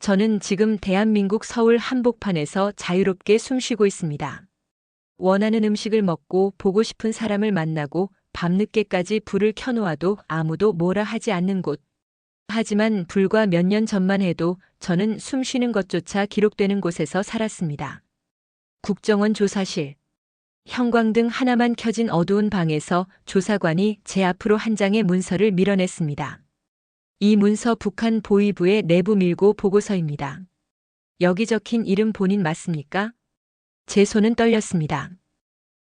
저는 지금 대한민국 서울 한복판에서 자유롭게 숨쉬고 있습니다. 원하는 음식을 먹고 보고 싶은 사람을 만나고 밤늦게까지 불을 켜놓아도 아무도 뭐라 하지 않는 곳. 하지만 불과 몇 년 전만 해도 저는 숨쉬는 것조차 기록되는 곳에서 살았습니다. 국정원 조사실. 형광등 하나만 켜진 어두운 방에서 조사관이 제 앞으로 한 장의 문서를 밀어냈습니다. 이 문서 북한 보위부의 내부 밀고 보고서입니다. 여기 적힌 이름 본인 맞습니까? 제 손은 떨렸습니다.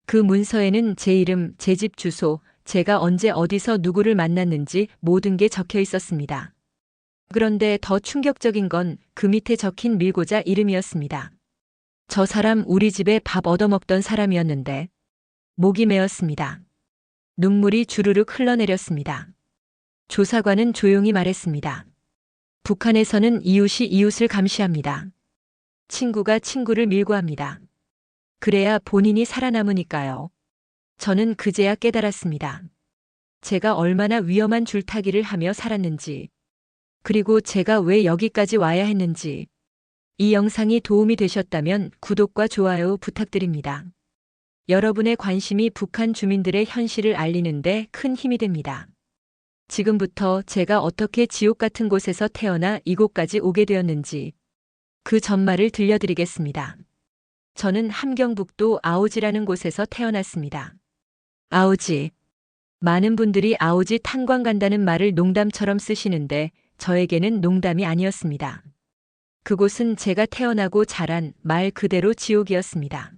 그 문서에는 제 이름, 제 집 주소, 제가 언제 어디서 누구를 만났는지 모든 게 적혀 있었습니다. 그런데 더 충격적인 건 그 밑에 적힌 밀고자 이름이었습니다. 저 사람 우리 집에 밥 얻어먹던 사람이었는데 목이 메었습니다. 눈물이 주르륵 흘러내렸습니다. 조사관은 조용히 말했습니다. 북한에서는 이웃이 이웃을 감시합니다. 친구가 친구를 밀고합니다. 그래야 본인이 살아남으니까요. 저는 그제야 깨달았습니다. 제가 얼마나 위험한 줄타기를 하며 살았는지, 그리고 제가 왜 여기까지 와야 했는지. 이 영상이 도움이 되셨다면 구독과 좋아요 부탁드립니다. 여러분의 관심이 북한 주민들의 현실을 알리는데 큰 힘이 됩니다. 지금부터 제가 어떻게 지옥 같은 곳에서 태어나 이곳까지 오게 되었는지 그 전말을 들려드리겠습니다. 저는 함경북도 아오지라는 곳에서 태어났습니다. 아오지. 많은 분들이 아오지 탄광 간다는 말을 농담처럼 쓰시는데 저에게는 농담이 아니었습니다. 그곳은 제가 태어나고 자란 말 그대로 지옥이었습니다.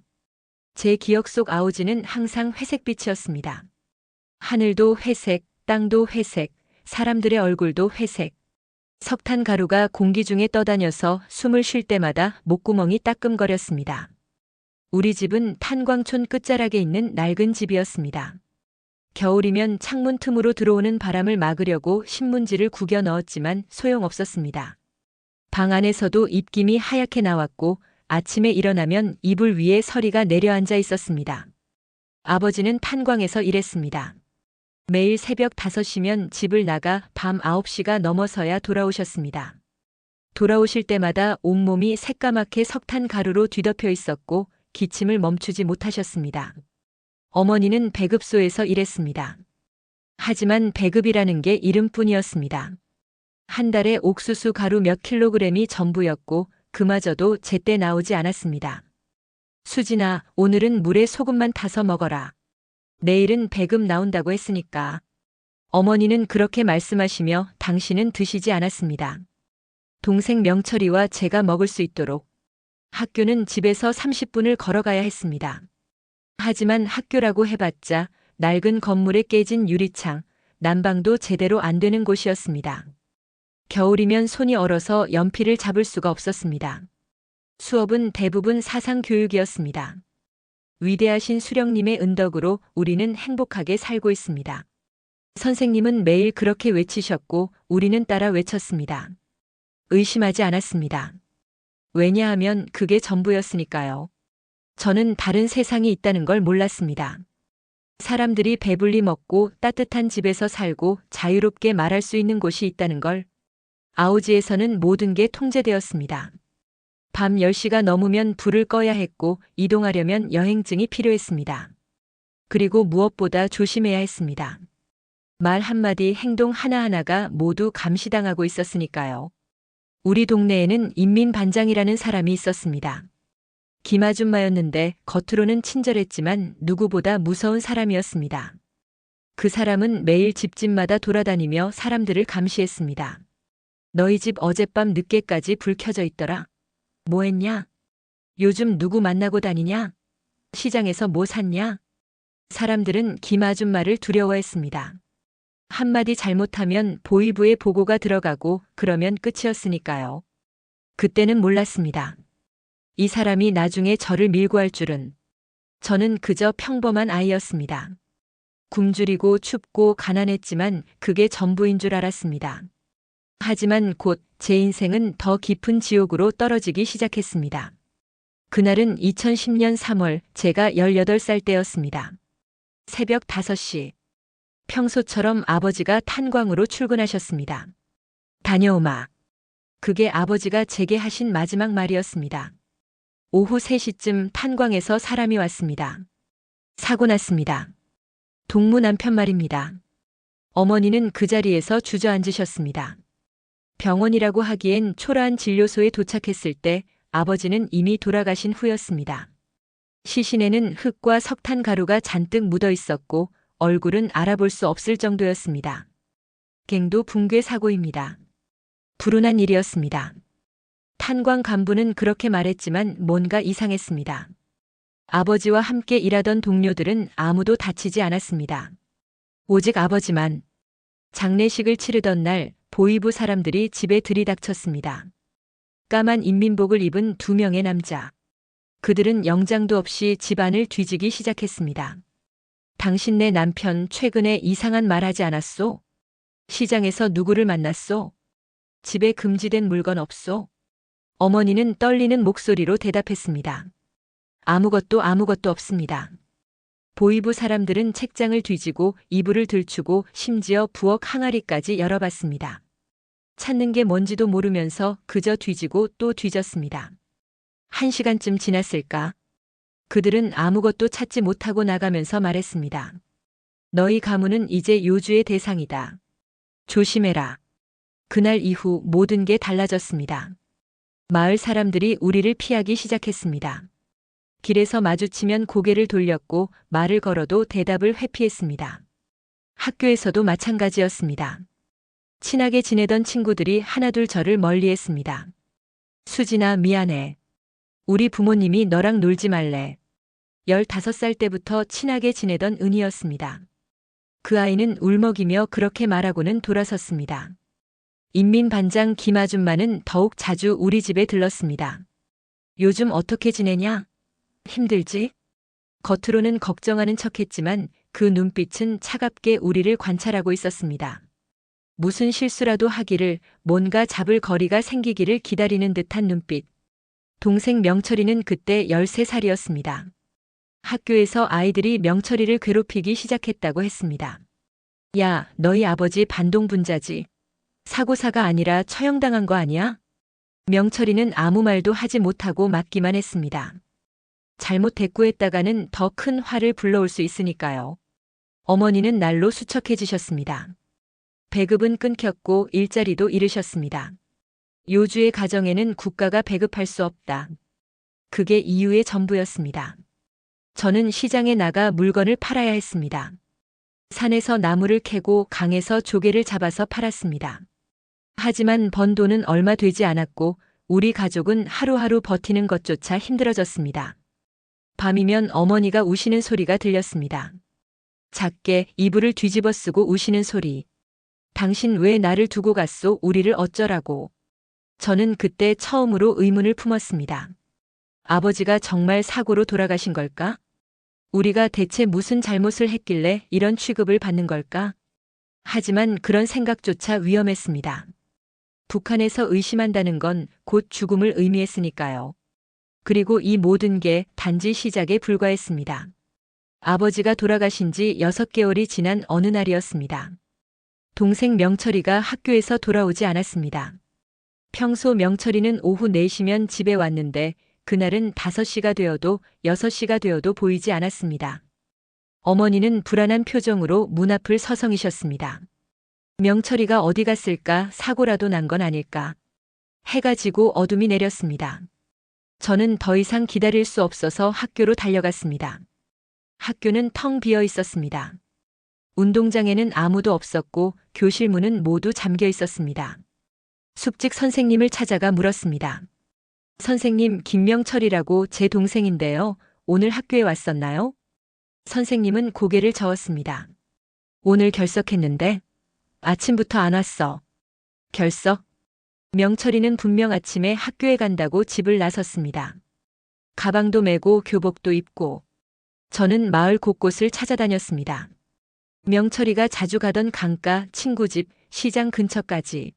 제 기억 속 아오지는 항상 회색빛이었습니다. 하늘도 회색, 땅도 회색, 사람들의 얼굴도 회색. 석탄 가루가 공기 중에 떠다녀서 숨을 쉴 때마다 목구멍이 따끔거렸습니다. 우리 집은 탄광촌 끝자락에 있는 낡은 집이었습니다. 겨울이면 창문 틈으로 들어오는 바람을 막으려고 신문지를 구겨 넣었지만 소용없었습니다. 방 안에서도 입김이 하얗게 나왔고 아침에 일어나면 이불 위에 서리가 내려앉아 있었습니다. 아버지는 탄광에서 일했습니다. 매일 새벽 5시면 집을 나가 밤 9시가 넘어서야 돌아오셨습니다. 돌아오실 때마다 온몸이 새까맣게 석탄 가루로 뒤덮여 있었고 기침을 멈추지 못하셨습니다. 어머니는 배급소에서 일했습니다. 하지만 배급이라는 게 이름뿐이었습니다. 한 달에 옥수수 가루 몇 킬로그램이 전부였고 그마저도 제때 나오지 않았습니다. 수진아, 오늘은 물에 소금만 타서 먹어라. 내일은 배급 나온다고 했으니까. 어머니는 그렇게 말씀하시며 당신은 드시지 않았습니다. 동생 명철이와 제가 먹을 수 있도록. 학교는 집에서 30분을 걸어가야 했습니다. 하지만 학교라고 해봤자 낡은 건물에 깨진 유리창, 난방도 제대로 안 되는 곳이었습니다. 겨울이면 손이 얼어서 연필을 잡을 수가 없었습니다. 수업은 대부분 사상교육이었습니다. 위대하신 수령님의 은덕으로 우리는 행복하게 살고 있습니다. 선생님은 매일 그렇게 외치셨고 우리는 따라 외쳤습니다. 의심하지 않았습니다. 왜냐하면 그게 전부였으니까요. 저는 다른 세상이 있다는 걸 몰랐습니다. 사람들이 배불리 먹고 따뜻한 집에서 살고 자유롭게 말할 수 있는 곳이 있다는 걸. 아오지에서는 모든 게 통제되었습니다. 밤 10시가 넘으면 불을 꺼야 했고 이동하려면 여행증이 필요했습니다. 그리고 무엇보다 조심해야 했습니다. 말 한마디, 행동 하나하나가 모두 감시당하고 있었으니까요. 우리 동네에는 인민반장이라는 사람이 있었습니다. 김아줌마였는데 겉으로는 친절했지만 누구보다 무서운 사람이었습니다. 그 사람은 매일 집집마다 돌아다니며 사람들을 감시했습니다. 너희 집 어젯밤 늦게까지 불 켜져 있더라. 뭐 했냐? 요즘 누구 만나고 다니냐? 시장에서 뭐 샀냐? 사람들은 김아줌마를 두려워했습니다. 한마디 잘못하면 보위부에 보고가 들어가고 그러면 끝이었으니까요. 그때는 몰랐습니다. 이 사람이 나중에 저를 밀고할 줄은. 저는 그저 평범한 아이였습니다. 굶주리고 춥고 가난했지만 그게 전부인 줄 알았습니다. 하지만 곧 제 인생은 더 깊은 지옥으로 떨어지기 시작했습니다. 그날은 2010년 3월 제가 18살 때였습니다. 새벽 5시. 평소처럼 아버지가 탄광으로 출근하셨습니다. 다녀오마. 그게 아버지가 제게 하신 마지막 말이었습니다. 오후 3시쯤 탄광에서 사람이 왔습니다. 사고 났습니다. 동무 남편 말입니다. 어머니는 그 자리에서 주저앉으셨습니다. 병원이라고 하기엔 초라한 진료소에 도착했을 때 아버지는 이미 돌아가신 후였습니다. 시신에는 흙과 석탄 가루가 잔뜩 묻어 있었고 얼굴은 알아볼 수 없을 정도였습니다. 갱도 붕괴 사고입니다. 불운한 일이었습니다. 탄광 간부는 그렇게 말했지만 뭔가 이상했습니다. 아버지와 함께 일하던 동료들은 아무도 다치지 않았습니다. 오직 아버지만. 장례식을 치르던 날 보위부 사람들이 집에 들이닥쳤습니다. 까만 인민복을 입은 2명의 남자. 그들은 영장도 없이 집안을 뒤지기 시작했습니다. 당신네 남편 최근에 이상한 말 하지 않았소? 시장에서 누구를 만났소? 집에 금지된 물건 없소? 어머니는 떨리는 목소리로 대답했습니다. 아무것도 없습니다. 보위부 사람들은 책장을 뒤지고 이불을 들추고 심지어 부엌 항아리까지 열어봤습니다. 찾는 게 뭔지도 모르면서 그저 뒤지고 또 뒤졌습니다. 1시간쯤 지났을까? 그들은 아무것도 찾지 못하고 나가면서 말했습니다. 너희 가문은 이제 요주의 대상이다. 조심해라. 그날 이후 모든 게 달라졌습니다. 마을 사람들이 우리를 피하기 시작했습니다. 길에서 마주치면 고개를 돌렸고 말을 걸어도 대답을 회피했습니다. 학교에서도 마찬가지였습니다. 친하게 지내던 친구들이 하나둘 저를 멀리했습니다. 수진아, 미안해. 우리 부모님이 너랑 놀지 말래. 15살 때부터 친하게 지내던 은이었습니다. 그 아이는 울먹이며 그렇게 말하고는 돌아섰습니다. 인민반장 김아줌마는 더욱 자주 우리 집에 들렀습니다. 요즘 어떻게 지내냐? 힘들지? 겉으로는 걱정하는 척했지만 그 눈빛은 차갑게 우리를 관찰하고 있었습니다. 무슨 실수라도 하기를, 뭔가 잡을 거리가 생기기를 기다리는 듯한 눈빛. 동생 명철이는 그때 13살이었습니다. 학교에서 아이들이 명철이를 괴롭히기 시작했다고 했습니다. 야, 너희 아버지 반동분자지. 사고사가 아니라 처형당한 거 아니야? 명철이는 아무 말도 하지 못하고 맞기만 했습니다. 잘못 대꾸했다가는 더 큰 화를 불러올 수 있으니까요. 어머니는 날로 수척해지셨습니다. 배급은 끊겼고 일자리도 잃으셨습니다. 요주의 가정에는 국가가 배급할 수 없다. 그게 이유의 전부였습니다. 저는 시장에 나가 물건을 팔아야 했습니다. 산에서 나무를 캐고 강에서 조개를 잡아서 팔았습니다. 하지만 번 돈은 얼마 되지 않았고 우리 가족은 하루하루 버티는 것조차 힘들어졌습니다. 밤이면 어머니가 우시는 소리가 들렸습니다. 작게 이불을 뒤집어 쓰고 우시는 소리. 당신 왜 나를 두고 갔소? 우리를 어쩌라고. 저는 그때 처음으로 의문을 품었습니다. 아버지가 정말 사고로 돌아가신 걸까? 우리가 대체 무슨 잘못을 했길래 이런 취급을 받는 걸까? 하지만 그런 생각조차 위험했습니다. 북한에서 의심한다는 건 곧 죽음을 의미했으니까요. 그리고 이 모든 게 단지 시작에 불과했습니다. 아버지가 돌아가신 지 6개월이 지난 어느 날이었습니다. 동생 명철이가 학교에서 돌아오지 않았습니다. 평소 명철이는 오후 4시면 집에 왔는데 그날은 5시가 되어도 6시가 되어도 보이지 않았습니다. 어머니는 불안한 표정으로 문 앞을 서성이셨습니다. 명철이가 어디 갔을까? 사고라도 난 건 아닐까? 해가 지고 어둠이 내렸습니다. 저는 더 이상 기다릴 수 없어서 학교로 달려갔습니다. 학교는 텅 비어 있었습니다. 운동장에는 아무도 없었고 교실 문은 모두 잠겨 있었습니다. 숙직 선생님을 찾아가 물었습니다. 선생님, 김명철이라고 제 동생인데요. 오늘 학교에 왔었나요? 선생님은 고개를 저었습니다. 오늘 결석했는데? 아침부터 안 왔어. 결석? 명철이는 분명 아침에 학교에 간다고 집을 나섰습니다. 가방도 메고 교복도 입고. 저는 마을 곳곳을 찾아다녔습니다. 명철이가 자주 가던 강가, 친구 집, 시장 근처까지.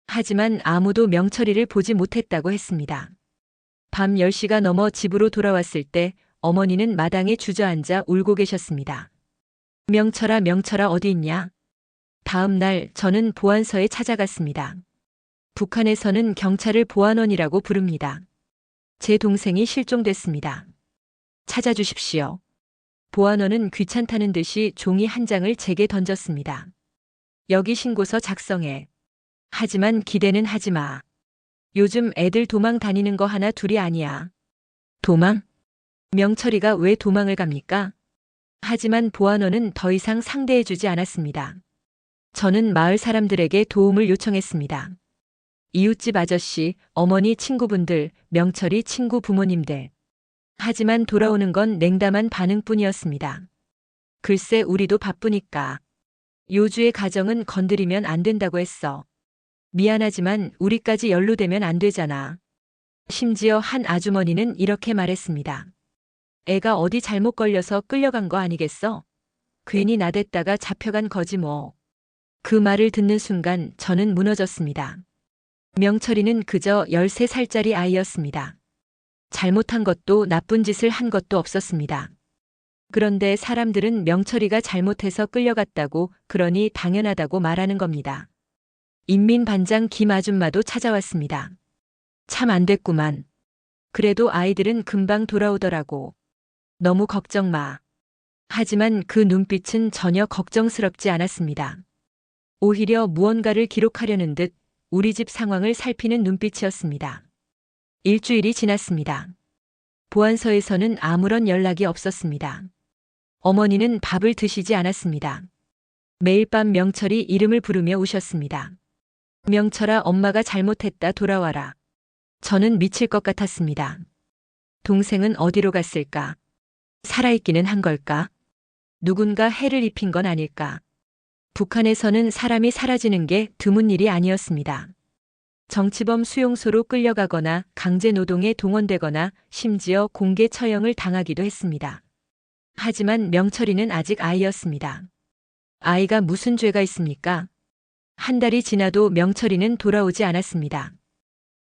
하지만 아무도 명철이를 보지 못했다고 했습니다. 밤 10시가 넘어 집으로 돌아왔을 때 어머니는 마당에 주저앉아 울고 계셨습니다. 명철아, 명철아 어디 있냐? 다음 날 저는 보안서에 찾아갔습니다. 북한에서는 경찰을 보안원이라고 부릅니다. 제 동생이 실종됐습니다. 찾아주십시오. 보안원은 귀찮다는 듯이 종이 한 장을 제게 던졌습니다. 여기 신고서 작성해. 하지만 기대는 하지 마. 요즘 애들 도망 다니는 거 하나 둘이 아니야. 도망? 명철이가 왜 도망을 갑니까? 하지만 보안원은 더 이상 상대해주지 않았습니다. 저는 마을 사람들에게 도움을 요청했습니다. 이웃집 아저씨, 어머니 친구분들, 명철이 친구 부모님들. 하지만 돌아오는 건 냉담한 반응뿐이었습니다. 글쎄 우리도 바쁘니까. 요주의 가정은 건드리면 안 된다고 했어. 미안하지만 우리까지 연루되면 안 되잖아. 심지어 한 아주머니는 이렇게 말했습니다. 애가 어디 잘못 걸려서 끌려간 거 아니겠어? 괜히 나댔다가 잡혀간 거지 뭐. 그 말을 듣는 순간 저는 무너졌습니다. 명철이는 그저 13살짜리 아이였습니다. 잘못한 것도 나쁜 짓을 한 것도 없었습니다. 그런데 사람들은 명철이가 잘못해서 끌려갔다고 그러니 당연하다고 말하는 겁니다. 인민반장 김 아줌마도 찾아왔습니다. 참 안 됐구만. 그래도 아이들은 금방 돌아오더라고. 너무 걱정 마. 하지만 그 눈빛은 전혀 걱정스럽지 않았습니다. 오히려 무언가를 기록하려는 듯 우리 집 상황을 살피는 눈빛이었습니다. 일주일이 지났습니다. 보안서에서는 아무런 연락이 없었습니다. 어머니는 밥을 드시지 않았습니다. 매일 밤 명철이 이름을 부르며 우셨습니다. 명철아, 엄마가 잘못했다, 돌아와라. 저는 미칠 것 같았습니다. 동생은 어디로 갔을까? 살아있기는 한 걸까? 누군가 해를 입힌 건 아닐까? 북한에서는 사람이 사라지는 게 드문 일이 아니었습니다. 정치범 수용소로 끌려가거나 강제노동에 동원되거나 심지어 공개 처형을 당하기도 했습니다. 하지만 명철이는 아직 아이였습니다. 아이가 무슨 죄가 있습니까? 한 달이 지나도 명철이는 돌아오지 않았습니다.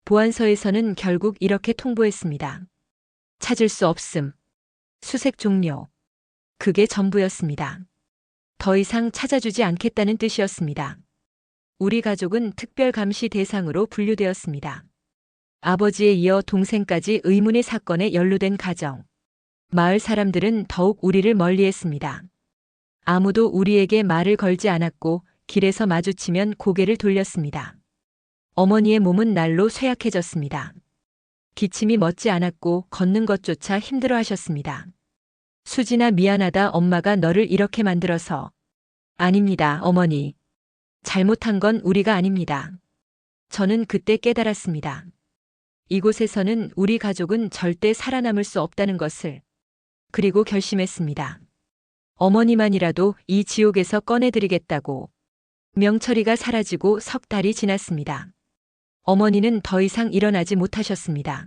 보안서에서는 결국 이렇게 통보했습니다. 찾을 수 없음. 수색 종료. 그게 전부였습니다. 더 이상 찾아주지 않겠다는 뜻이었습니다. 우리 가족은 특별감시 대상으로 분류되었습니다. 아버지에 이어 동생까지 의문의 사건에 연루된 가정. 마을 사람들은 더욱 우리를 멀리했습니다. 아무도 우리에게 말을 걸지 않았고 길에서 마주치면 고개를 돌렸습니다. 어머니의 몸은 날로 쇠약해졌습니다. 기침이 멎지 않았고 걷는 것조차 힘들어 하셨습니다. 수진아, 미안하다. 엄마가 너를 이렇게 만들어서. 아닙니다, 어머니. 잘못한 건 우리가 아닙니다. 저는 그때 깨달았습니다. 이곳에서는 우리 가족은 절대 살아남을 수 없다는 것을. 그리고 결심했습니다. 어머니만이라도 이 지옥에서 꺼내드리겠다고. 명철이가 사라지고 석 달이 지났습니다. 어머니는 더 이상 일어나지 못하셨습니다.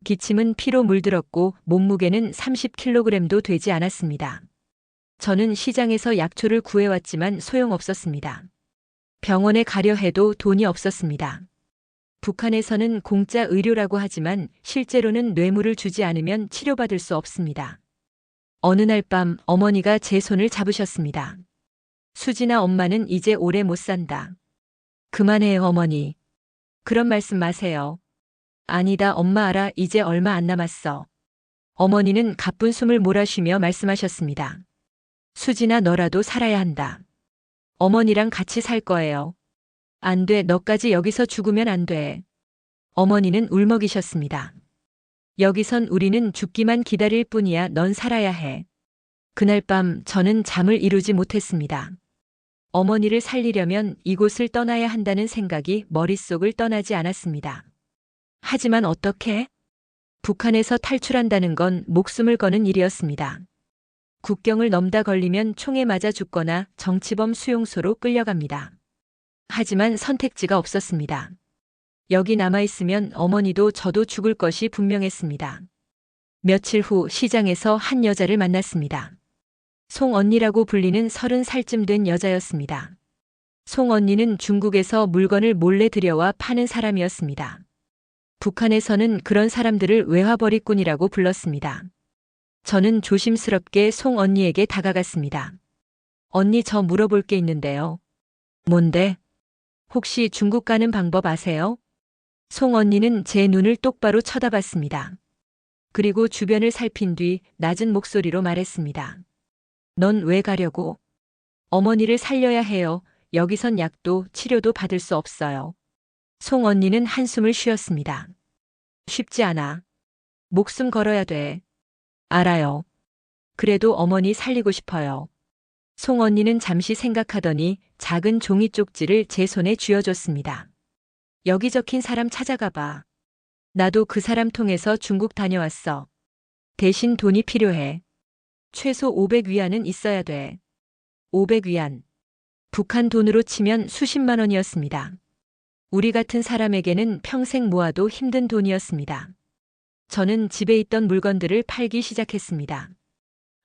기침은 피로 물들었고 몸무게는 30kg도 되지 않았습니다. 저는 시장에서 약초를 구해왔지만 소용없었습니다. 병원에 가려 해도 돈이 없었습니다. 북한에서는 공짜 의료라고 하지만 실제로는 뇌물을 주지 않으면 치료받을 수 없습니다. 어느 날 밤 어머니가 제 손을 잡으셨습니다. 수진아, 엄마는 이제 오래 못 산다. 그만해요, 어머니. 그런 말씀 마세요. 아니다, 엄마 알아. 이제 얼마 안 남았어. 어머니는 가쁜 숨을 몰아쉬며 말씀하셨습니다. 수진아, 너라도 살아야 한다. 어머니랑 같이 살 거예요. 안 돼, 너까지 여기서 죽으면 안 돼. 어머니는 울먹이셨습니다. 여기선 우리는 죽기만 기다릴 뿐이야. 넌 살아야 해. 그날 밤 저는 잠을 이루지 못했습니다. 어머니를 살리려면 이곳을 떠나야 한다는 생각이 머릿속을 떠나지 않았습니다. 하지만 어떻게? 북한에서 탈출한다는 건 목숨을 거는 일이었습니다. 국경을 넘다 걸리면 총에 맞아 죽거나 정치범 수용소로 끌려갑니다. 하지만 선택지가 없었습니다. 여기 남아있으면 어머니도 저도 죽을 것이 분명했습니다. 며칠 후 시장에서 한 여자를 만났습니다. 송 언니라고 불리는 30살쯤 된 여자였습니다. 송 언니는 중국에서 물건을 몰래 들여와 파는 사람이었습니다. 북한에서는 그런 사람들을 외화벌이꾼이라고 불렀습니다. 저는 조심스럽게 송 언니에게 다가갔습니다. 언니, 저 물어볼 게 있는데요. 뭔데? 혹시 중국 가는 방법 아세요? 송 언니는 제 눈을 똑바로 쳐다봤습니다. 그리고 주변을 살핀 뒤 낮은 목소리로 말했습니다. 넌 왜 가려고? 어머니를 살려야 해요. 여기선 약도 치료도 받을 수 없어요. 송 언니는 한숨을 쉬었습니다. 쉽지 않아. 목숨 걸어야 돼. 알아요. 그래도 어머니 살리고 싶어요. 송 언니는 잠시 생각하더니 작은 종이 쪽지를 제 손에 쥐어줬습니다. 여기 적힌 사람 찾아가 봐. 나도 그 사람 통해서 중국 다녀왔어. 대신 돈이 필요해. 최소 500위안은 있어야 돼. 500위안. 북한 돈으로 치면 수십만 원이었습니다. 우리 같은 사람에게는 평생 모아도 힘든 돈이었습니다. 저는 집에 있던 물건들을 팔기 시작했습니다.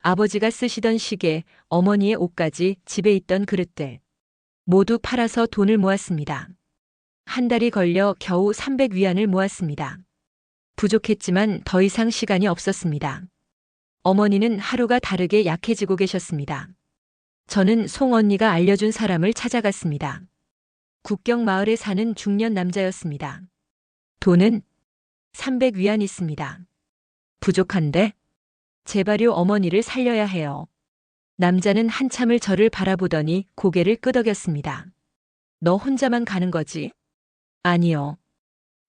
아버지가 쓰시던 시계, 어머니의 옷까지, 집에 있던 그릇들. 모두 팔아서 돈을 모았습니다. 한 달이 걸려 겨우 300위안을 모았습니다. 부족했지만 더 이상 시간이 없었습니다. 어머니는 하루가 다르게 약해지고 계셨습니다. 저는 송 언니가 알려준 사람을 찾아갔습니다. 국경 마을에 사는 중년 남자였습니다. 돈은 300위안 있습니다. 부족한데? 제발요, 어머니를 살려야 해요. 남자는 한참을 저를 바라보더니 고개를 끄덕였습니다. 너 혼자만 가는 거지? 아니요.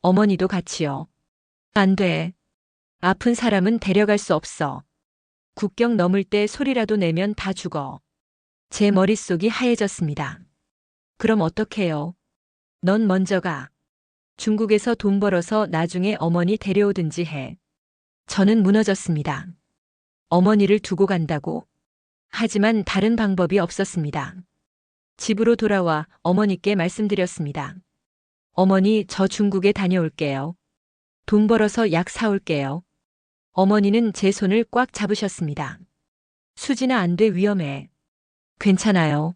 어머니도 같이요. 안 돼. 아픈 사람은 데려갈 수 없어. 국경 넘을 때 소리라도 내면 다 죽어. 제 머릿속이 하얘졌습니다. 그럼 어떡해요? 넌 먼저 가. 중국에서 돈 벌어서 나중에 어머니 데려오든지 해. 저는 무너졌습니다. 어머니를 두고 간다고? 하지만 다른 방법이 없었습니다. 집으로 돌아와 어머니께 말씀드렸습니다. 어머니, 저 중국에 다녀올게요. 돈 벌어서 약 사올게요. 어머니는 제 손을 꽉 잡으셨습니다. 수진아, 안 돼, 위험해. 괜찮아요.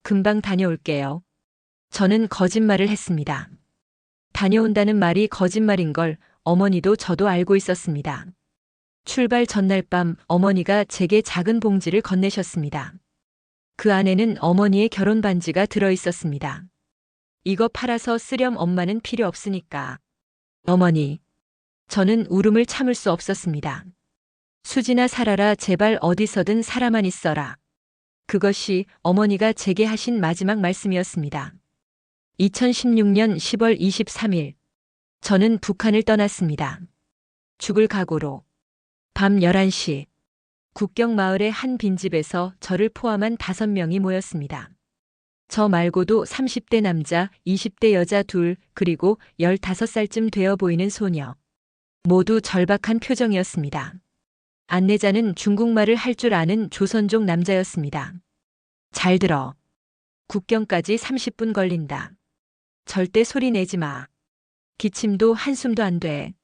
금방 다녀올게요. 저는 거짓말을 했습니다. 다녀온다는 말이 거짓말인 걸 어머니도 저도 알고 있었습니다. 출발 전날 밤 어머니가 제게 작은 봉지를 건네셨습니다. 그 안에는 어머니의 결혼 반지가 들어 있었습니다. 이거 팔아서 쓰렴, 엄마는 필요 없으니까. 어머니. 저는 울음을 참을 수 없었습니다. 수진아, 살아라. 제발 어디서든 살아만 있어라. 그것이 어머니가 제게 하신 마지막 말씀이었습니다. 2016년 10월 23일. 저는 북한을 떠났습니다. 죽을 각오로. 밤 11시. 국경 마을의 한 빈집에서 저를 포함한 5명이 모였습니다. 저 말고도 30대 남자, 20대 여자 둘, 그리고 15살쯤 되어 보이는 소녀. 모두 절박한 표정이었습니다. 안내자는 중국말을 할 줄 아는 조선족 남자였습니다. 잘 들어. 국경까지 30분 걸린다. 절대 소리 내지 마. 기침도 한숨도 안 돼.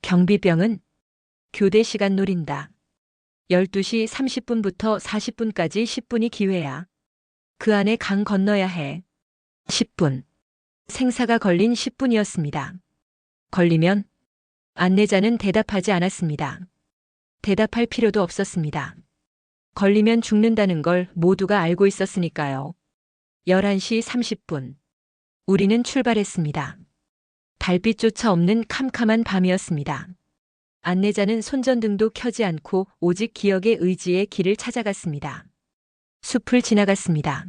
경비병은 교대 시간 노린다. 12시 30분부터 40분까지 10분이 기회야. 그 안에 강 건너야 해. 10분. 생사가 걸린 10분이었습니다. 걸리면? 안내자는 대답하지 않았습니다. 대답할 필요도 없었습니다. 걸리면 죽는다는 걸 모두가 알고 있었으니까요. 11시 30분. 우리는 출발했습니다. 달빛조차 없는 캄캄한 밤이었습니다. 안내자는 손전등도 켜지 않고 오직 기억의 의지에 길을 찾아갔습니다. 숲을 지나갔습니다.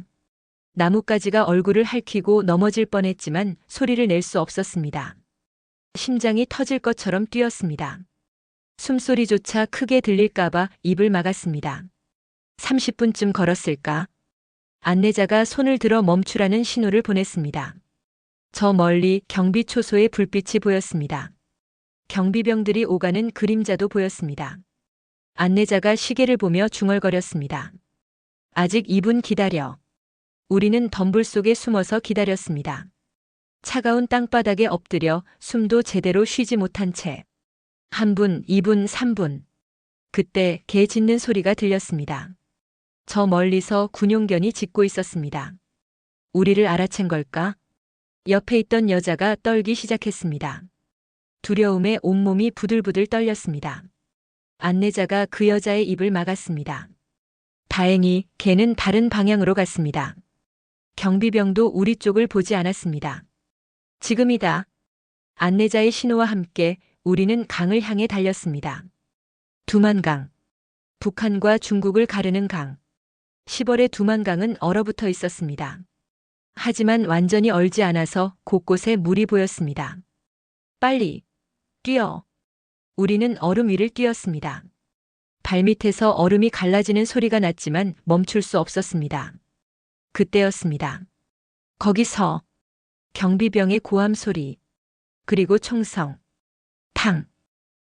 나뭇가지가 얼굴을 핥히고 넘어질 뻔했지만 소리를 낼 수 없었습니다. 심장이 터질 것처럼 뛰었습니다. 숨소리조차 크게 들릴까봐 입을 막았습니다. 30분쯤 걸었을까? 안내자가 손을 들어 멈추라는 신호를 보냈습니다. 저 멀리 경비초소의 불빛이 보였습니다. 경비병들이 오가는 그림자도 보였습니다. 안내자가 시계를 보며 중얼거렸습니다. 아직 2분 기다려. 우리는 덤불 속에 숨어서 기다렸습니다. 차가운 땅바닥에 엎드려 숨도 제대로 쉬지 못한 채. 1분, 2분, 3분. 그때 개 짖는 소리가 들렸습니다. 저 멀리서 군용견이 짖고 있었습니다. 우리를 알아챈 걸까? 옆에 있던 여자가 떨기 시작했습니다. 두려움에 온몸이 부들부들 떨렸습니다. 안내자가 그 여자의 입을 막았습니다. 다행히 개는 다른 방향으로 갔습니다. 경비병도 우리 쪽을 보지 않았습니다. 지금이다. 안내자의 신호와 함께 우리는 강을 향해 달렸습니다. 두만강. 북한과 중국을 가르는 강. 10월의 두만강은 얼어붙어 있었습니다. 하지만 완전히 얼지 않아서 곳곳에 물이 보였습니다. 빨리 뛰어. 우리는 얼음 위를 뛰었습니다. 발밑에서 얼음이 갈라지는 소리가 났지만 멈출 수 없었습니다. 그때였습니다. 거기서 경비병의 고함 소리, 그리고 총성, 탕.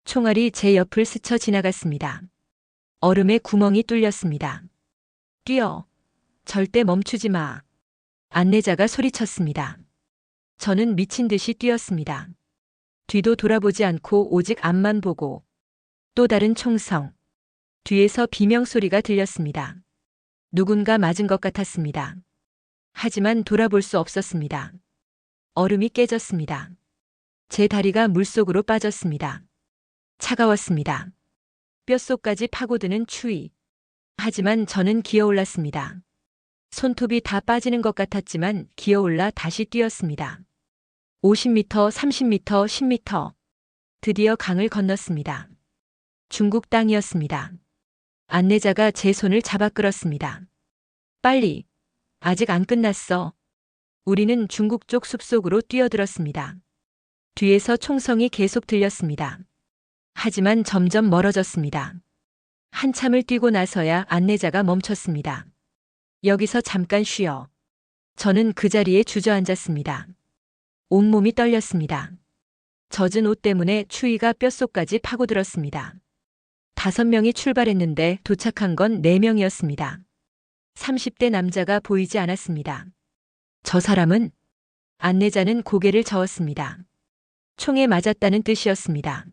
총알이 제 옆을 스쳐 지나갔습니다. 얼음에 구멍이 뚫렸습니다. 뛰어. 절대 멈추지 마. 안내자가 소리쳤습니다. 저는 미친 듯이 뛰었습니다. 뒤도 돌아보지 않고 오직 앞만 보고. 또 다른 총성. 뒤에서 비명소리가 들렸습니다. 누군가 맞은 것 같았습니다. 하지만 돌아볼 수 없었습니다. 얼음이 깨졌습니다. 제 다리가 물속으로 빠졌습니다. 차가웠습니다. 뼛속까지 파고드는 추위. 하지만 저는 기어올랐습니다. 손톱이 다 빠지는 것 같았지만 기어올라 다시 뛰었습니다. 50m, 30m, 10m. 드디어 강을 건넜습니다. 중국 땅이었습니다. 안내자가 제 손을 잡아 끌었습니다. 빨리. 아직 안 끝났어. 우리는 중국 쪽 숲속으로 뛰어들었습니다. 뒤에서 총성이 계속 들렸습니다. 하지만 점점 멀어졌습니다. 한참을 뛰고 나서야 안내자가 멈췄습니다. 여기서 잠깐 쉬어. 저는 그 자리에 주저앉았습니다. 온몸이 떨렸습니다. 젖은 옷 때문에 추위가 뼛속까지 파고들었습니다. 5명이 출발했는데 도착한 건 4명이었습니다. 30대 남자가 보이지 않았습니다. 저 사람은? 안내자는 고개를 저었습니다. 총에 맞았다는 뜻이었습니다.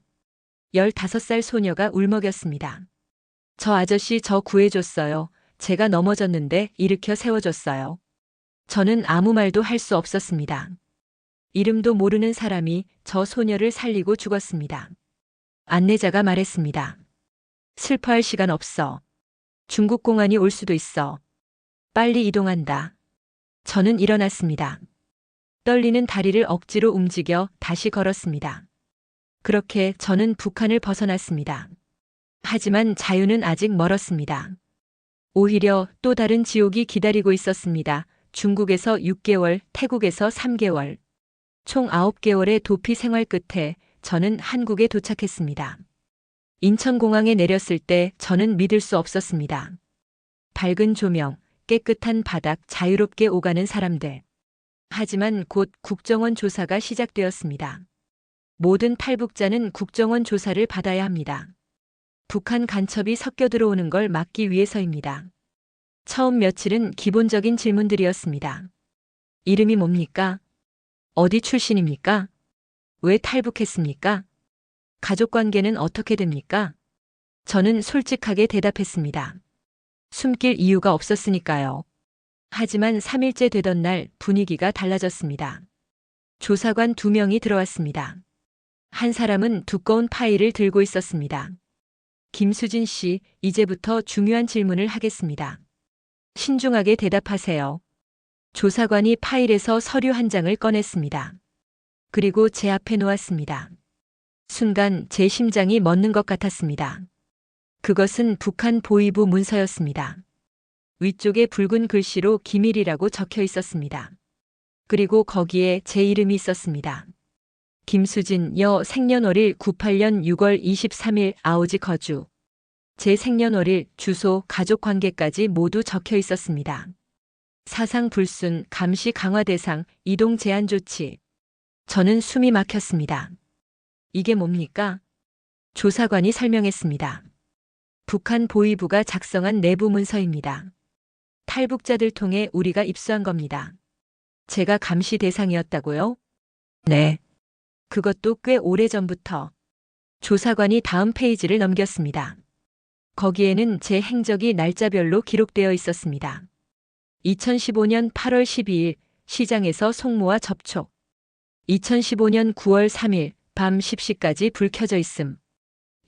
15살 소녀가 울먹였습니다. 저 아저씨 저 구해줬어요. 제가 넘어졌는데 일으켜 세워줬어요. 저는 아무 말도 할 수 없었습니다. 이름도 모르는 사람이 저 소녀를 살리고 죽었습니다. 안내자가 말했습니다. 슬퍼할 시간 없어. 중국 공안이 올 수도 있어. 빨리 이동한다. 저는 일어났습니다. 떨리는 다리를 억지로 움직여 다시 걸었습니다. 그렇게 저는 북한을 벗어났습니다. 하지만 자유는 아직 멀었습니다. 오히려 또 다른 지옥이 기다리고 있었습니다. 중국에서 6개월, 태국에서 3개월. 총 9개월의 도피 생활 끝에 저는 한국에 도착했습니다. 인천공항에 내렸을 때 저는 믿을 수 없었습니다. 밝은 조명, 깨끗한 바닥, 자유롭게 오가는 사람들. 하지만 곧 국정원 조사가 시작되었습니다. 모든 탈북자는 국정원 조사를 받아야 합니다. 북한 간첩이 섞여 들어오는 걸 막기 위해서입니다. 처음 며칠은 기본적인 질문들이었습니다. 이름이 뭡니까? 어디 출신입니까? 왜 탈북했습니까? 가족관계는 어떻게 됩니까? 저는 솔직하게 대답했습니다. 숨길 이유가 없었으니까요. 하지만 3일째 되던 날 분위기가 달라졌습니다. 조사관 2명이 들어왔습니다. 한 사람은 두꺼운 파일을 들고 있었습니다. 김수진 씨, 이제부터 중요한 질문을 하겠습니다. 신중하게 대답하세요. 조사관이 파일에서 서류 한 장을 꺼냈습니다. 그리고 제 앞에 놓았습니다. 순간 제 심장이 멎는 것 같았습니다. 그것은 북한 보위부 문서였습니다. 위쪽에 붉은 글씨로 기밀이라고 적혀 있었습니다. 그리고 거기에 제 이름이 있었습니다. 김수진 여 생년월일 98년 6월 23일 아오지 거주. 제 생년월일, 주소, 가족관계까지 모두 적혀 있었습니다. 사상 불순, 감시 강화 대상, 이동 제한 조치. 저는 숨이 막혔습니다. 이게 뭡니까? 조사관이 설명했습니다. 북한 보위부가 작성한 내부 문서입니다. 탈북자들 통해 우리가 입수한 겁니다. 제가 감시 대상이었다고요? 네. 그것도 꽤 오래전부터. 조사관이 다음 페이지를 넘겼습니다. 거기에는 제 행적이 날짜별로 기록되어 있었습니다. 2015년 8월 12일 시장에서 송모와 접촉. 2015년 9월 3일 밤 10시까지 불 켜져 있음.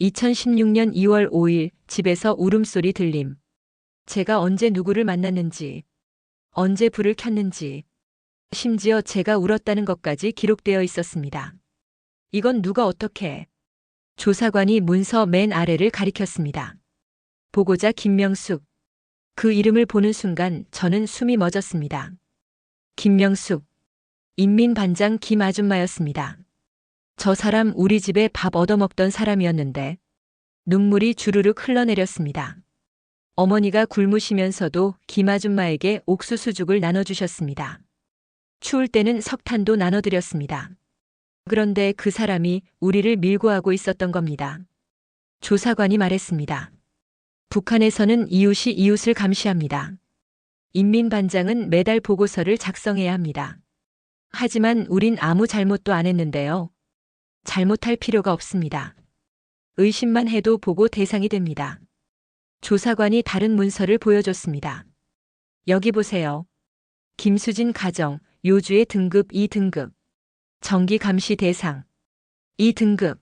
2016년 2월 5일 집에서 울음소리 들림. 제가 언제 누구를 만났는지. 언제 불을 켰는지, 심지어 제가 울었다는 것까지 기록되어 있었습니다. 이건 누가 어떻게? 조사관이 문서 맨 아래를 가리켰습니다. 보고자 김명숙. 그 이름을 보는 순간 저는 숨이 멎었습니다. 김명숙. 인민반장 김 아줌마였습니다. 저 사람 우리 집에 밥 얻어먹던 사람이었는데 눈물이 주르륵 흘러내렸습니다. 어머니가 굶으시면서도 김 아줌마에게 옥수수죽을 나눠주셨습니다. 추울 때는 석탄도 나눠드렸습니다. 그런데 그 사람이 우리를 밀고하고 있었던 겁니다. 조사관이 말했습니다. 북한에서는 이웃이 이웃을 감시합니다. 인민반장은 매달 보고서를 작성해야 합니다. 하지만 우린 아무 잘못도 안 했는데요. 잘못할 필요가 없습니다. 의심만 해도 보고 대상이 됩니다. 조사관이 다른 문서를 보여줬습니다. 여기 보세요. 김수진 가정, 요주의 등급 2등급. 정기 감시 대상 2등급.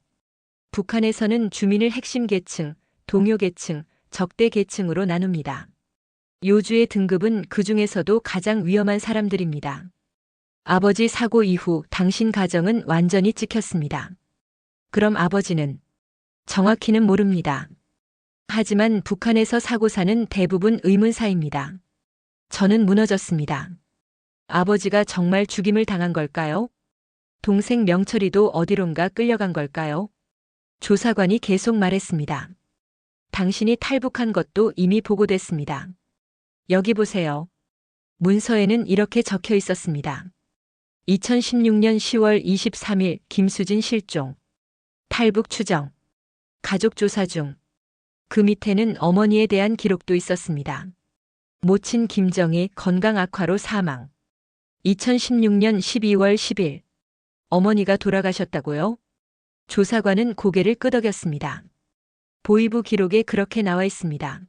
북한에서는 주민을 핵심 계층, 동요 계층, 적대 계층으로 나눕니다. 요주의 등급은 그 중에서도 가장 위험한 사람들입니다. 아버지 사고 이후 당신 가정은 완전히 찍혔습니다. 그럼 아버지는? 정확히는 모릅니다. 하지만 북한에서 사고사는 대부분 의문사입니다. 저는 무너졌습니다. 아버지가 정말 죽임을 당한 걸까요? 동생 명철이도 어디론가 끌려간 걸까요? 조사관이 계속 말했습니다. 당신이 탈북한 것도 이미 보고됐습니다. 여기 보세요. 문서에는 이렇게 적혀 있었습니다. 2016년 10월 23일 김수진 실종. 탈북 추정. 가족 조사 중. 그 밑에는 어머니에 대한 기록도 있었습니다. 모친 김정희 건강 악화로 사망. 2016년 12월 10일. 어머니가 돌아가셨다고요? 조사관은 고개를 끄덕였습니다. 보위부 기록에 그렇게 나와 있습니다.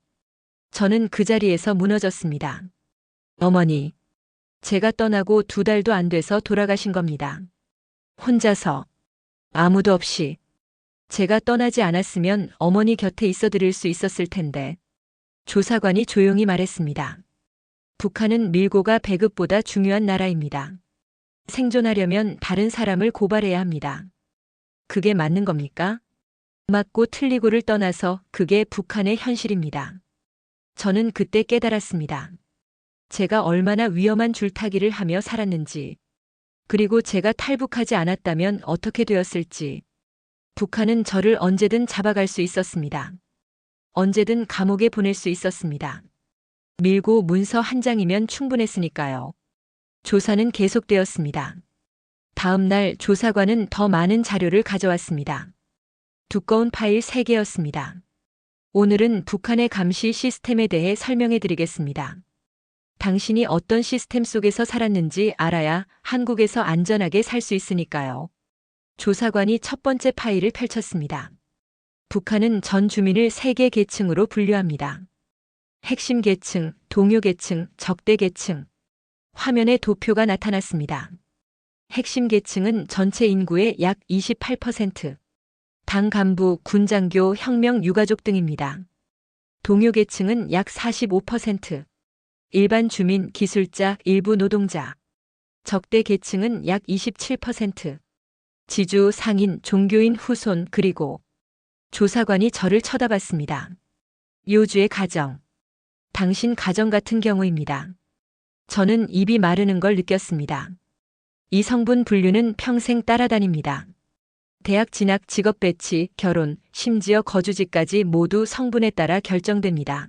저는 그 자리에서 무너졌습니다. 어머니, 제가 떠나고 2달도 안 돼서 돌아가신 겁니다. 혼자서, 아무도 없이. 제가 떠나지 않았으면 어머니 곁에 있어 드릴 수 있었을 텐데. 조사관이 조용히 말했습니다. 북한은 밀고가 배급보다 중요한 나라입니다. 생존하려면 다른 사람을 고발해야 합니다. 그게 맞는 겁니까? 맞고 틀리고를 떠나서 그게 북한의 현실입니다. 저는 그때 깨달았습니다. 제가 얼마나 위험한 줄타기를 하며 살았는지, 그리고 제가 탈북하지 않았다면 어떻게 되었을지. 북한은 저를 언제든 잡아갈 수 있었습니다. 언제든 감옥에 보낼 수 있었습니다. 밀고 문서 한 장이면 충분했으니까요. 조사는 계속되었습니다. 다음 날 조사관은 더 많은 자료를 가져왔습니다. 두꺼운 파일 3개였습니다. 오늘은 북한의 감시 시스템에 대해 설명해 드리겠습니다. 당신이 어떤 시스템 속에서 살았는지 알아야 한국에서 안전하게 살 수 있으니까요. 조사관이 첫 번째 파일을 펼쳤습니다. 북한은 전 주민을 3개 계층으로 분류합니다. 핵심 계층, 동요 계층, 적대 계층. 화면에 도표가 나타났습니다. 핵심 계층은 전체 인구의 약 28%. 당 간부, 군장교, 혁명 유가족 등입니다. 동요 계층은 약 45%. 일반 주민, 기술자, 일부 노동자. 적대 계층은 약 27%. 지주, 상인, 종교인, 후손, 그리고 조사관이 저를 쳐다봤습니다. 요주의 가정. 당신 가정 같은 경우입니다. 저는 입이 마르는 걸 느꼈습니다. 이 성분 분류는 평생 따라다닙니다. 대학 진학, 직업 배치, 결혼, 심지어 거주지까지 모두 성분에 따라 결정됩니다.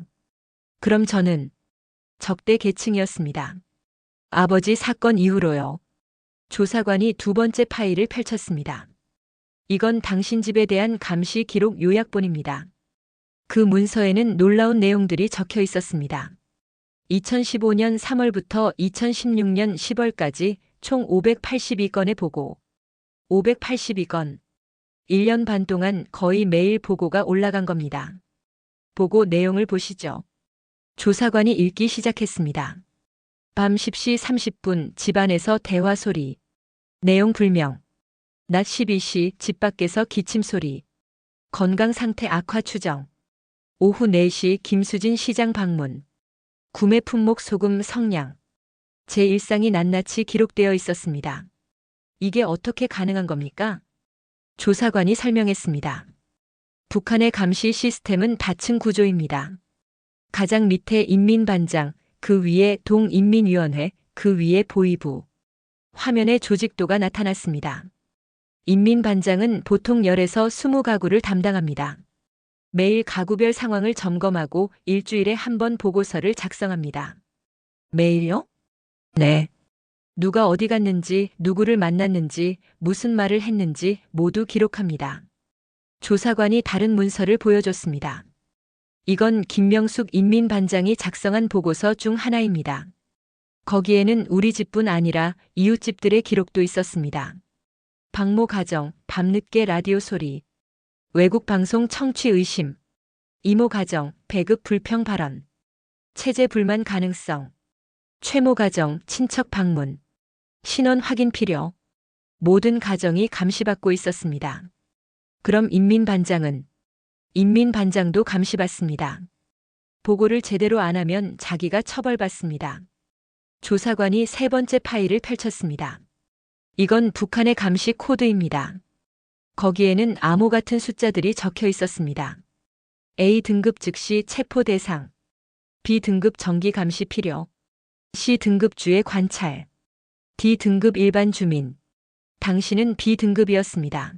그럼 저는 적대 계층이었습니다. 아버지 사건 이후로요. 조사관이 2번째 파일을 펼쳤습니다. 이건 당신 집에 대한 감시 기록 요약본입니다. 그 문서에는 놀라운 내용들이 적혀 있었습니다. 2015년 3월부터 2016년 10월까지 총 582건의 보고. 582건. 1년 반 동안 거의 매일 보고가 올라간 겁니다. 보고 내용을 보시죠. 조사관이 읽기 시작했습니다. 밤 10시 30분 집안에서 대화 소리. 내용 불명. 낮 12시 집 밖에서 기침 소리. 건강 상태 악화 추정. 오후 4시 김수진 시장 방문. 구매 품목 소금 성냥. 제 일상이 낱낱이 기록되어 있었습니다. 이게 어떻게 가능한 겁니까? 조사관이 설명했습니다. 북한의 감시 시스템은 다층 구조입니다. 가장 밑에 인민반장, 그 위에 동인민위원회, 그 위에 보위부. 화면에 조직도가 나타났습니다. 인민반장은 보통 10에서 20가구를 담당합니다. 매일 가구별 상황을 점검하고 일주일에 한 번 보고서를 작성합니다. 매일요? 네. 누가 어디 갔는지, 누구를 만났는지, 무슨 말을 했는지 모두 기록합니다. 조사관이 다른 문서를 보여줬습니다. 이건 김명숙 인민반장이 작성한 보고서 중 하나입니다. 거기에는 우리 집뿐 아니라 이웃집들의 기록도 있었습니다. 박모 가정, 밤늦게 라디오 소리, 외국 방송 청취 의심, 이모 가정, 배급 불평 발언, 체제 불만 가능성, 최모 가정, 친척 방문, 신원 확인 필요, 모든 가정이 감시받고 있었습니다. 그럼 인민반장은? 인민반장도 감시받습니다. 보고를 제대로 안 하면 자기가 처벌받습니다. 조사관이 세 번째 파일을 펼쳤습니다. 이건 북한의 감시 코드입니다. 거기에는 암호 같은 숫자들이 적혀 있었습니다. A등급 즉시 체포 대상, B등급 정기 감시 필요, C등급주의 관찰, D등급 일반 주민. 당신은 B등급이었습니다.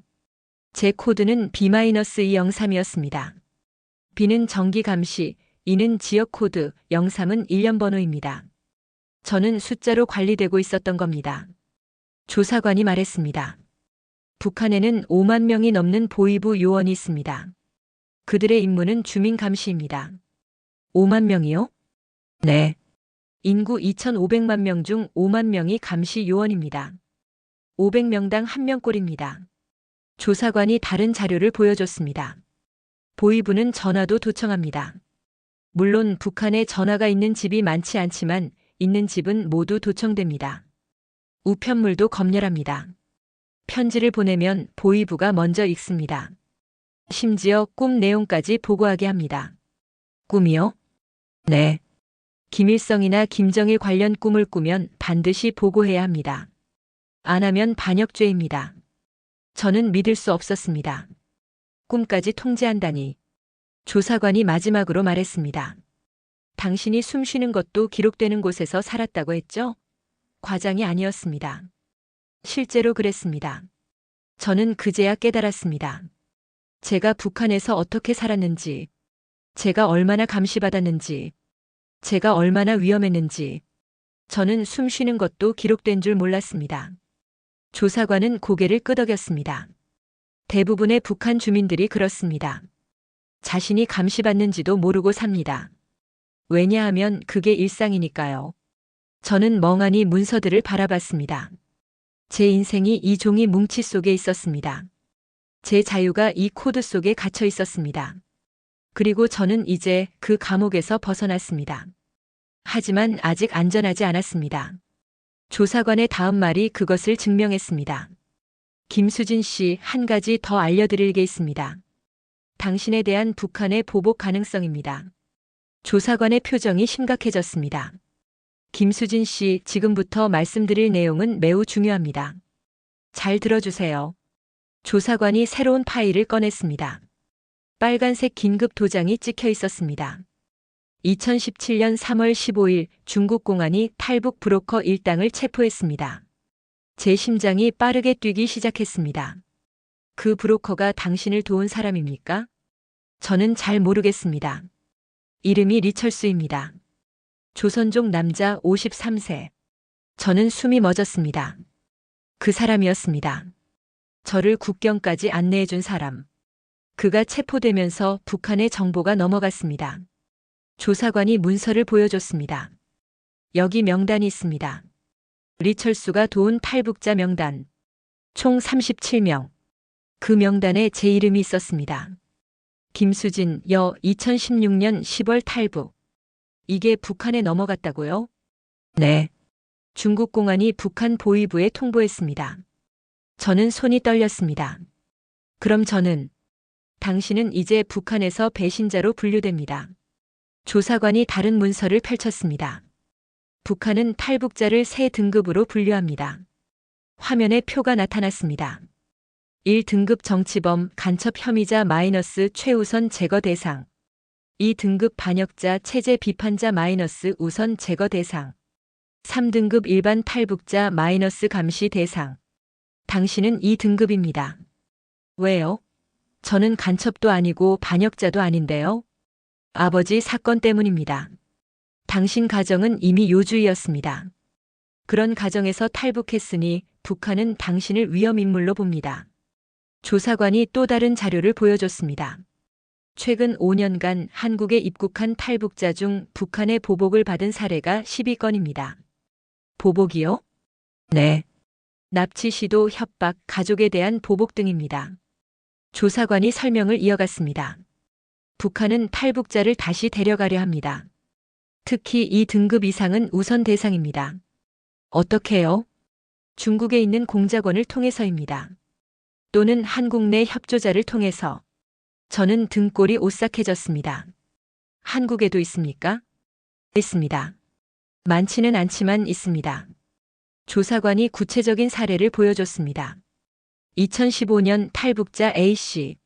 제 코드는 B-203이었습니다. B는 정기 감시, E는 지역 코드, 03은 일련 번호입니다. 저는 숫자로 관리되고 있었던 겁니다. 조사관이 말했습니다. 북한에는 5만 명이 넘는 보위부 요원이 있습니다. 그들의 임무는 주민 감시입니다. 5만 명이요? 네. 인구 2,500만 명 중 5만 명이 감시 요원입니다. 500명당 1명꼴입니다. 조사관이 다른 자료를 보여줬습니다. 보위부는 전화도 도청합니다. 물론 북한에 전화가 있는 집이 많지 않지만 있는 집은 모두 도청됩니다. 우편물도 검열합니다. 편지를 보내면 보위부가 먼저 읽습니다. 심지어 꿈 내용까지 보고하게 합니다. 꿈이요? 네. 김일성이나 김정일 관련 꿈을 꾸면 반드시 보고해야 합니다. 안 하면 반역죄입니다. 저는 믿을 수 없었습니다. 꿈까지 통제한다니. 조사관이 마지막으로 말했습니다. 당신이 숨 쉬는 것도 기록되는 곳에서 살았다고 했죠? 과장이 아니었습니다. 실제로 그랬습니다. 저는 그제야 깨달았습니다. 제가 북한에서 어떻게 살았는지, 제가 얼마나 감시받았는지, 제가 얼마나 위험했는지, 저는 숨 쉬는 것도 기록된 줄 몰랐습니다. 조사관은 고개를 끄덕였습니다. 대부분의 북한 주민들이 그렇습니다. 자신이 감시받는지도 모르고 삽니다. 왜냐하면 그게 일상이니까요. 저는 멍하니 문서들을 바라봤습니다. 제 인생이 이 종이 뭉치 속에 있었습니다. 제 자유가 이 코드 속에 갇혀 있었습니다. 그리고 저는 이제 그 감옥에서 벗어났습니다. 하지만 아직 안전하지 않았습니다. 조사관의 다음 말이 그것을 증명했습니다. 김수진 씨, 한 가지 더 알려드릴 게 있습니다. 당신에 대한 북한의 보복 가능성입니다. 조사관의 표정이 심각해졌습니다. 김수진 씨, 지금부터 말씀드릴 내용은 매우 중요합니다. 잘 들어주세요. 조사관이 새로운 파일을 꺼냈습니다. 빨간색 긴급 도장이 찍혀 있었습니다. 2017년 3월 15일 중국 공안이 탈북 브로커 일당을 체포했습니다. 제 심장이 빠르게 뛰기 시작했습니다. 그 브로커가 당신을 도운 사람입니까? 저는 잘 모르겠습니다. 이름이 리철수입니다. 조선족 남자 53세. 저는 숨이 멎었습니다. 그 사람이었습니다. 저를 국경까지 안내해준 사람. 그가 체포되면서 북한의 정보가 넘어갔습니다. 조사관이 문서를 보여줬습니다. 여기 명단이 있습니다. 리철수가 도운 탈북자 명단. 총 37명. 그 명단에 제 이름이 있었습니다. 김수진, 여, 2016년 10월 탈북. 이게 북한에 넘어갔다고요? 네. 중국 공안이 북한 보위부에 통보했습니다. 저는 손이 떨렸습니다. 그럼 당신은 이제 북한에서 배신자로 분류됩니다. 조사관이 다른 문서를 펼쳤습니다. 북한은 탈북자를 세 등급으로 분류합니다. 화면에 표가 나타났습니다. 1등급 정치범 간첩 혐의자 마이너스 최우선 제거 대상. 2등급 반역자 체제 비판자 마이너스 우선 제거 대상. 3등급 일반 탈북자 마이너스 감시 대상. 당신은 2등급입니다. 왜요? 저는 간첩도 아니고 반역자도 아닌데요. 아버지 사건 때문입니다. 당신 가정은 이미 요주의였습니다. 그런 가정에서 탈북했으니 북한은 당신을 위험인물로 봅니다. 조사관이 또 다른 자료를 보여줬습니다. 최근 5년간 한국에 입국한 탈북자 중 북한의 보복을 받은 사례가 12건입니다. 보복이요? 네. 납치 시도, 협박, 가족에 대한 보복 등입니다. 조사관이 설명을 이어갔습니다. 북한은 탈북자를 다시 데려가려 합니다. 특히 이 등급 이상은 우선 대상입니다. 어떻게요? 중국에 있는 공작원을 통해서입니다. 또는 한국 내 협조자를 통해서. 저는 등골이 오싹해졌습니다. 한국에도 있습니까? 있습니다. 많지는 않지만 있습니다. 조사관이 구체적인 사례를 보여줬습니다. 2015년 탈북자 A씨.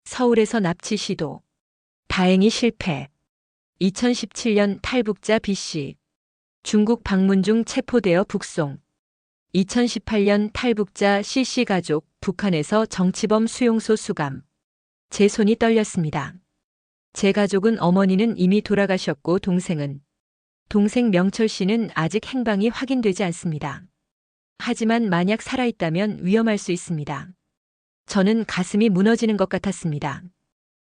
서울에서 납치 시도. 다행히 실패. 2017년 탈북자 B씨. 중국 방문 중 체포되어 북송. 2018년 탈북자 C씨 가족, 북한에서 정치범 수용소 수감. 제 손이 떨렸습니다. 제 가족은 어머니는 이미 돌아가셨고 동생 명철 씨는 아직 행방이 확인되지 않습니다. 하지만 만약 살아있다면 위험할 수 있습니다. 저는 가슴이 무너지는 것 같았습니다.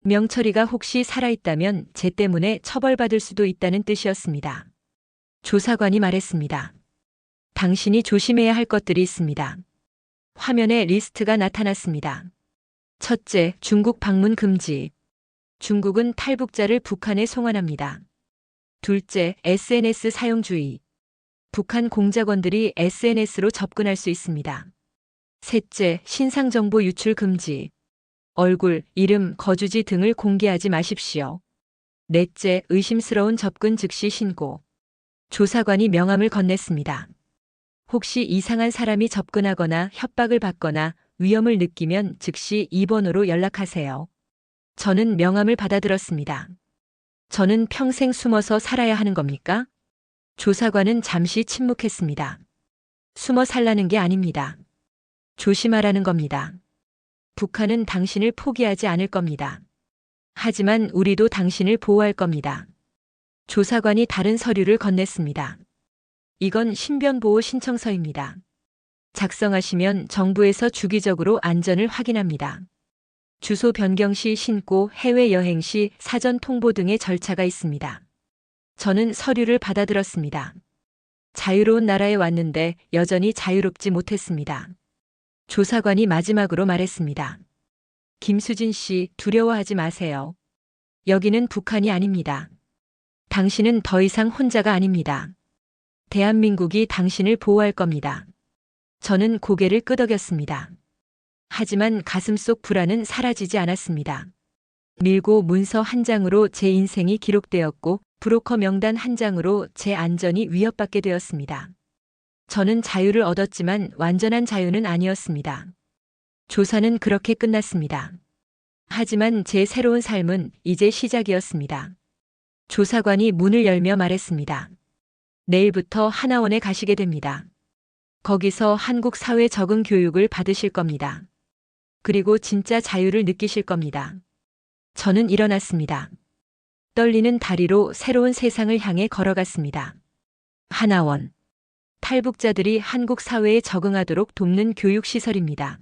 명철이가 혹시 살아있다면 제 때문에 처벌받을 수도 있다는 뜻이었습니다. 조사관이 말했습니다. 당신이 조심해야 할 것들이 있습니다. 화면에 리스트가 나타났습니다. 첫째, 중국 방문 금지. 중국은 탈북자를 북한에 송환합니다. 둘째, SNS 사용 주의. 북한 공작원들이 SNS로 접근할 수 있습니다. 셋째, 신상 정보 유출 금지. 얼굴, 이름, 거주지 등을 공개하지 마십시오. 넷째, 의심스러운 접근 즉시 신고. 조사관이 명함을 건넸습니다. 혹시 이상한 사람이 접근하거나 협박을 받거나 위험을 느끼면 즉시 2번으로 연락하세요. 저는 명함을 받아들었습니다. 저는 평생 숨어서 살아야 하는 겁니까? 조사관은 잠시 침묵했습니다. 숨어 살라는 게 아닙니다. 조심하라는 겁니다. 북한은 당신을 포기하지 않을 겁니다. 하지만 우리도 당신을 보호할 겁니다. 조사관이 다른 서류를 건넸습니다. 이건 신변보호 신청서입니다. 작성하시면 정부에서 주기적으로 안전을 확인합니다. 주소 변경 시 신고, 해외여행 시 사전 통보 등의 절차가 있습니다. 저는 서류를 받아들었습니다. 자유로운 나라에 왔는데 여전히 자유롭지 못했습니다. 조사관이 마지막으로 말했습니다. 김수진 씨, 두려워하지 마세요. 여기는 북한이 아닙니다. 당신은 더 이상 혼자가 아닙니다. 대한민국이 당신을 보호할 겁니다. 저는 고개를 끄덕였습니다. 하지만 가슴속 불안은 사라지지 않았습니다. 밀고 문서 한 장으로 제 인생이 기록되었고 브로커 명단 한 장으로 제 안전이 위협받게 되었습니다. 저는 자유를 얻었지만 완전한 자유는 아니었습니다. 조사는 그렇게 끝났습니다. 하지만 제 새로운 삶은 이제 시작이었습니다. 조사관이 문을 열며 말했습니다. 내일부터 하나원에 가시게 됩니다. 거기서 한국 사회 적응 교육을 받으실 겁니다. 그리고 진짜 자유를 느끼실 겁니다. 저는 일어났습니다. 떨리는 다리로 새로운 세상을 향해 걸어갔습니다. 하나원. 탈북자들이 한국 사회에 적응하도록 돕는 교육시설입니다.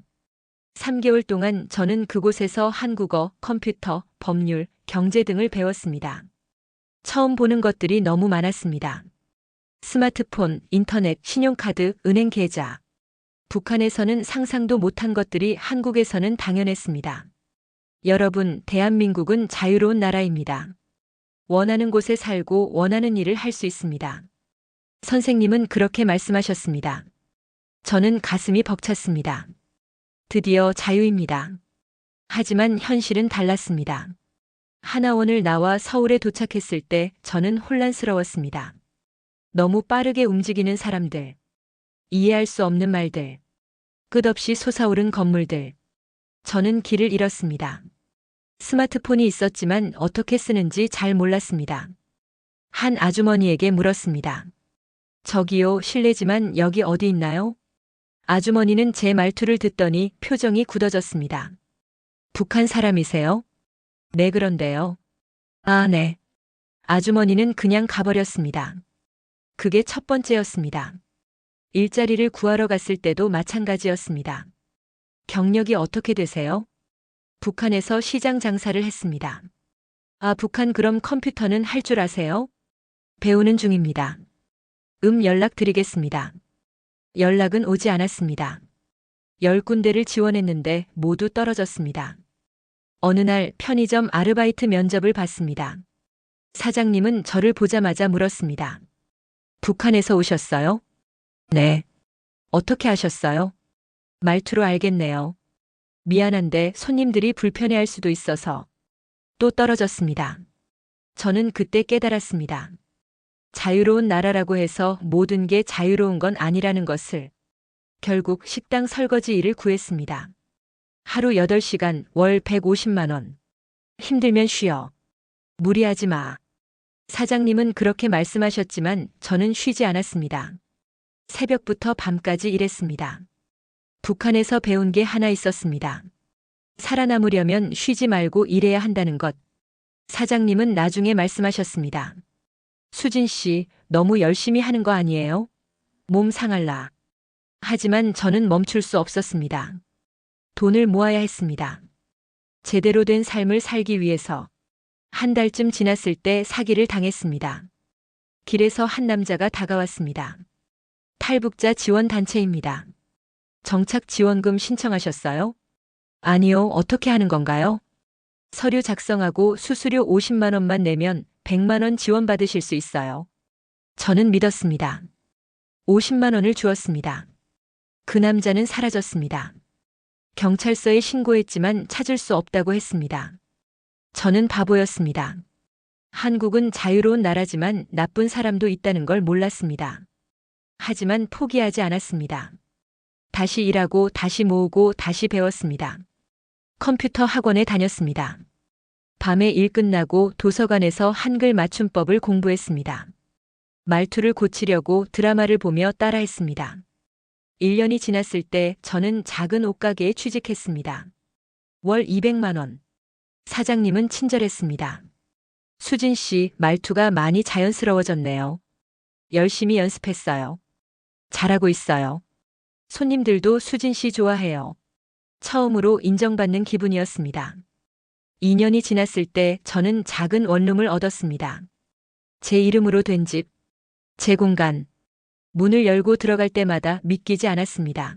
3개월 동안 저는 그곳에서 한국어, 컴퓨터, 법률, 경제 등을 배웠습니다. 처음 보는 것들이 너무 많았습니다. 스마트폰, 인터넷, 신용카드, 은행 계좌. 북한에서는 상상도 못한 것들이 한국에서는 당연했습니다. 여러분, 대한민국은 자유로운 나라입니다. 원하는 곳에 살고 원하는 일을 할 수 있습니다. 선생님은 그렇게 말씀하셨습니다. 저는 가슴이 벅찼습니다. 드디어 자유입니다. 하지만 현실은 달랐습니다. 하나원을 나와 서울에 도착했을 때 저는 혼란스러웠습니다. 너무 빠르게 움직이는 사람들. 이해할 수 없는 말들. 끝없이 솟아오른 건물들. 저는 길을 잃었습니다. 스마트폰이 있었지만 어떻게 쓰는지 잘 몰랐습니다. 한 아주머니에게 물었습니다. 저기요, 실례지만 여기 어디 있나요? 아주머니는 제 말투를 듣더니 표정이 굳어졌습니다. 북한 사람이세요? 네, 그런데요. 아, 네. 아주머니는 그냥 가버렸습니다. 그게 첫 번째였습니다. 일자리를 구하러 갔을 때도 마찬가지였습니다. 경력이 어떻게 되세요? 북한에서 시장 장사를 했습니다. 아, 북한 그럼 컴퓨터는 할 줄 아세요? 배우는 중입니다. 연락드리겠습니다. 연락은 오지 않았습니다. 10군데를 지원했는데 모두 떨어졌습니다. 어느 날 편의점 아르바이트 면접을 봤습니다. 사장님은 저를 보자마자 물었습니다. 북한에서 오셨어요? 네. 어떻게 하셨어요? 말투로 알겠네요. 미안한데 손님들이 불편해할 수도 있어서. 또 떨어졌습니다. 저는 그때 깨달았습니다. 자유로운 나라라고 해서 모든 게 자유로운 건 아니라는 것을. 결국 식당 설거지 일을 구했습니다. 하루 8시간, 월 150만 원. 힘들면 쉬어. 무리하지 마. 사장님은 그렇게 말씀하셨지만 저는 쉬지 않았습니다. 새벽부터 밤까지 일했습니다. 북한에서 배운 게 하나 있었습니다. 살아남으려면 쉬지 말고 일해야 한다는 것. 사장님은 나중에 말씀하셨습니다. 수진 씨, 너무 열심히 하는 거 아니에요? 몸 상할라. 하지만 저는 멈출 수 없었습니다. 돈을 모아야 했습니다. 제대로 된 삶을 살기 위해서. 한 달쯤 지났을 때 사기를 당했습니다. 길에서 한 남자가 다가왔습니다. 탈북자 지원 단체입니다. 정착 지원금 신청하셨어요? 아니요, 어떻게 하는 건가요? 서류 작성하고 수수료 50만 원만 내면 100만 원 지원받으실 수 있어요. 저는 믿었습니다. 50만 원을 주었습니다. 그 남자는 사라졌습니다. 경찰서에 신고했지만 찾을 수 없다고 했습니다. 저는 바보였습니다. 한국은 자유로운 나라지만 나쁜 사람도 있다는 걸 몰랐습니다. 하지만 포기하지 않았습니다. 다시 일하고 다시 모으고 다시 배웠습니다. 컴퓨터 학원에 다녔습니다. 밤에 일 끝나고 도서관에서 한글 맞춤법을 공부했습니다. 말투를 고치려고 드라마를 보며 따라했습니다. 1년이 지났을 때 저는 작은 옷가게에 취직했습니다. 월 200만 원. 사장님은 친절했습니다. 수진 씨, 말투가 많이 자연스러워졌네요. 열심히 연습했어요. 잘하고 있어요. 손님들도 수진 씨 좋아해요. 처음으로 인정받는 기분이었습니다. 2년이 지났을 때 저는 작은 원룸을 얻었습니다. 제 이름으로 된 집, 제 공간. 문을 열고 들어갈 때마다 믿기지 않았습니다.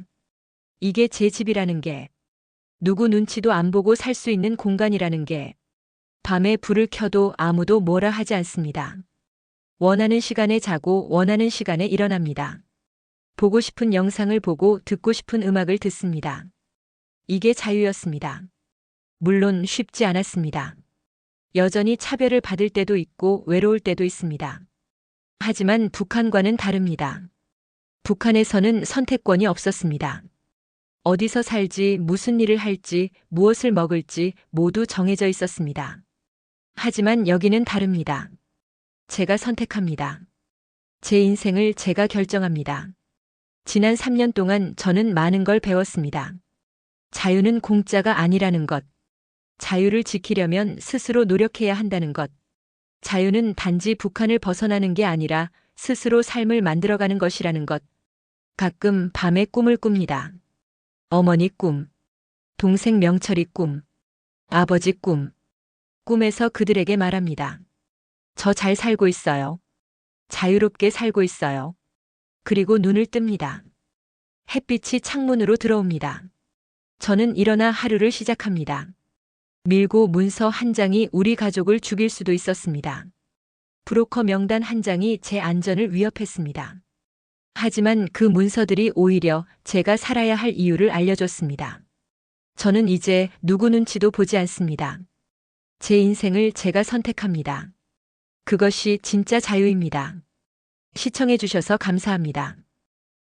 이게 제 집이라는 게, 누구 눈치도 안 보고 살 수 있는 공간이라는 게, 밤에 불을 켜도 아무도 뭐라 하지 않습니다. 원하는 시간에 자고 원하는 시간에 일어납니다. 보고 싶은 영상을 보고 듣고 싶은 음악을 듣습니다. 이게 자유였습니다. 물론 쉽지 않았습니다. 여전히 차별을 받을 때도 있고 외로울 때도 있습니다. 하지만 북한과는 다릅니다. 북한에서는 선택권이 없었습니다. 어디서 살지, 무슨 일을 할지, 무엇을 먹을지 모두 정해져 있었습니다. 하지만 여기는 다릅니다. 제가 선택합니다. 제 인생을 제가 결정합니다. 지난 3년 동안 저는 많은 걸 배웠습니다. 자유는 공짜가 아니라는 것. 자유를 지키려면 스스로 노력해야 한다는 것. 자유는 단지 북한을 벗어나는 게 아니라 스스로 삶을 만들어가는 것이라는 것. 가끔 밤에 꿈을 꿉니다. 어머니 꿈, 동생 명철이 꿈, 아버지 꿈. 꿈에서 그들에게 말합니다. 저 잘 살고 있어요. 자유롭게 살고 있어요. 그리고 눈을 뜹니다. 햇빛이 창문으로 들어옵니다. 저는 일어나 하루를 시작합니다. 밀고 문서 한 장이 우리 가족을 죽일 수도 있었습니다. 브로커 명단 한 장이 제 안전을 위협했습니다. 하지만 그 문서들이 오히려 제가 살아야 할 이유를 알려줬습니다. 저는 이제 누구 눈치도 보지 않습니다. 제 인생을 제가 선택합니다. 그것이 진짜 자유입니다. 시청해주셔서 감사합니다.